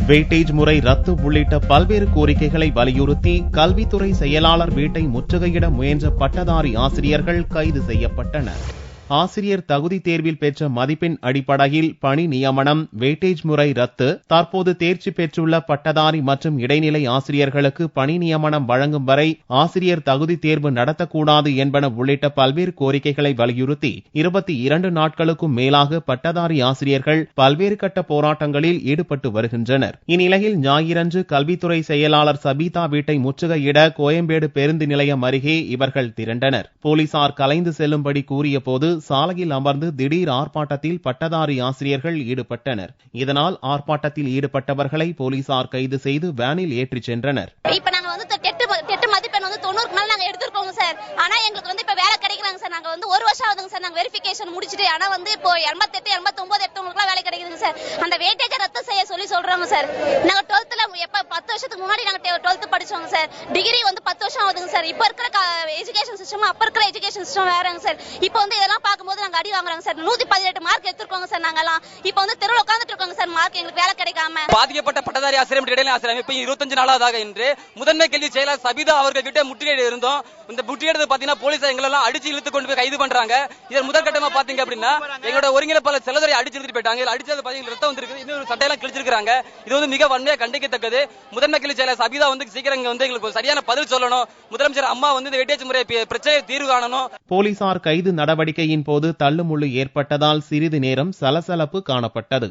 Weightage முறை ரத்து உள்ளிட்ட பல்வேறு கோரிக்கைகளை வலியுறுத்தி கல்வித்துறை செயலாளர் வீட்டை முற்றுகையிட முயன்ற பட்டதாரி ஆசிரியர்கள் கைது செய்யப்பட்டனர். ஆசிரியர் தகுதி தேர்வில் பெற்ற மதிப்பெண் அடிப்படையில் பணி நியமனம், வெயிட்டேஜ் முறை ரத்து, தற்போது தேர்ச்சி பெற்றுள்ள பட்டதாரி மற்றும் இடைநிலை ஆசிரியர்களுக்கு பணி நியமனம் வழங்கும் வரை ஆசிரியர் தகுதி தேர்வு நடத்தக்கூடாது என்பன உள்ளிட்ட பல்வேறு கோரிக்கைகளை வலியுறுத்தி 22 நாட்களுக்கும் மேலாக பட்டதாரி ஆசிரியர்கள் பல்வேறு கட்ட போராட்டங்களில் ஈடுபட்டு வருகின்றனர். இந்நிலையில் ஞாயிறன்று கல்வித்துறை செயலாளர் சபீதா வீட்டை முற்றுகையிட கோயம்பேடு பேருந்து நிலையம் அருகே இவர்கள் திரண்டனர். போலீசார் கலைந்து செல்லும்படி கூறிய போது சாலையில் அமர்ந்து திடீர் ஆர்ப்பாட்டத்தில் பட்டதாரி ஆசிரியர்கள் ஈடுபட்டனர். இதனால் ஆர்ப்பாட்டத்தில் ஈடுபட்டவர்களை போலீசார் கைது செய்து வேனில் ஏற்றிச் சென்றனர். இப்ப நாங்க வந்து டெட் மதிப்பெண் 90க்கு மேல நாங்க எடுத்துறோம் சார். ஆனா எங்களுக்கு வந்து இப்ப வேலை கிடைக்குறாங்க சார். நாங்க வந்து 1 வருஷம் ஆகுதுங்க சார் நாங்க வெரிஃபிகேஷன் முடிச்சிட்டு. ஆனா வந்து இப்போ 88 89 எடுத்தவங்களுக்கு வேலை கிடைக்குதுங்க சார். அந்த வெயிட்டேஜ் ரத்து செய்ய சொல்றாங்க சார். நாங்க 12th எப்ப 10 வருஷத்துக்கு முன்னாடி நாங்க 12th படிச்சோங்க சார். டிகிரி வந்து 10 வருஷம் ஆகுதுங்க சார். இப்ப இருக்கிற எஜுகேஷன் சிஸ்டம் அப்ப இருக்கிற எஜுகேஷன் சிஸ்டம் வேறங்க சார். இப்போ வந்து இதெல்லாம் பாக்கும்போது நாங்க அடி வாங்குறாங்க சார். 118 mark எடுத்துறோங்க sir. நாங்கலாம் இப்போ வந்து தெருவுல உட்கார்ந்துட்டு இருக்கோங்க சார். மார்க் எங்களுக்கு வேலை கிடைக்காம பாதிக்கப்பட்ட பட்டதாரி ஆசிரியர் இடைநிலை ஆசிரியர் அமைப்பு 25 நாளாக இன்று முதன்மை கல்வி செயலாளர் சபீதா அவர்கள் கிட்ட முற்றுகையிட இருந்தோம். இந்த முற்றுகையிடது பாத்தீங்கன்னா போலீசார் எங்களெல்லாம் அடிச்சு இழுத்து கொண்டு போய் கைது பண்றாங்க. இதன் முதற்கட்டமா பாத்தீங்க அப்படின்னா எங்களோட ஒருங்கிணைப்பாளர் செல்லதுரை அடிச்சு இழுத்து போயிட்டாங்க. அடிச்சது பாத்தீங்கன்னா ரத்தம் வந்திருக்கு. இன்னொரு சட்டையெல்லாம் கிழிச்சிருக்காங்க. இது வந்து மிக வன்மையா கண்டிக்கத்தக்கது. முதன்மை கல்வி செயலாளர் சபீதா வந்து சீக்கிரம் வந்து எங்களுக்கு சரியான பதில் சொல்லணும். முதலமைச்சர் அம்மா வந்து இந்த வெயிட்டேஜ் முறை பிரச்சனையை தீர்வு காணணும். போலீசார் கைது நடவடிக்கையின் போது தள்ளுமுள்ளு ஏற்பட்டதால் சிறிது நேரம் சலசலப்பு காணப்பட்டது.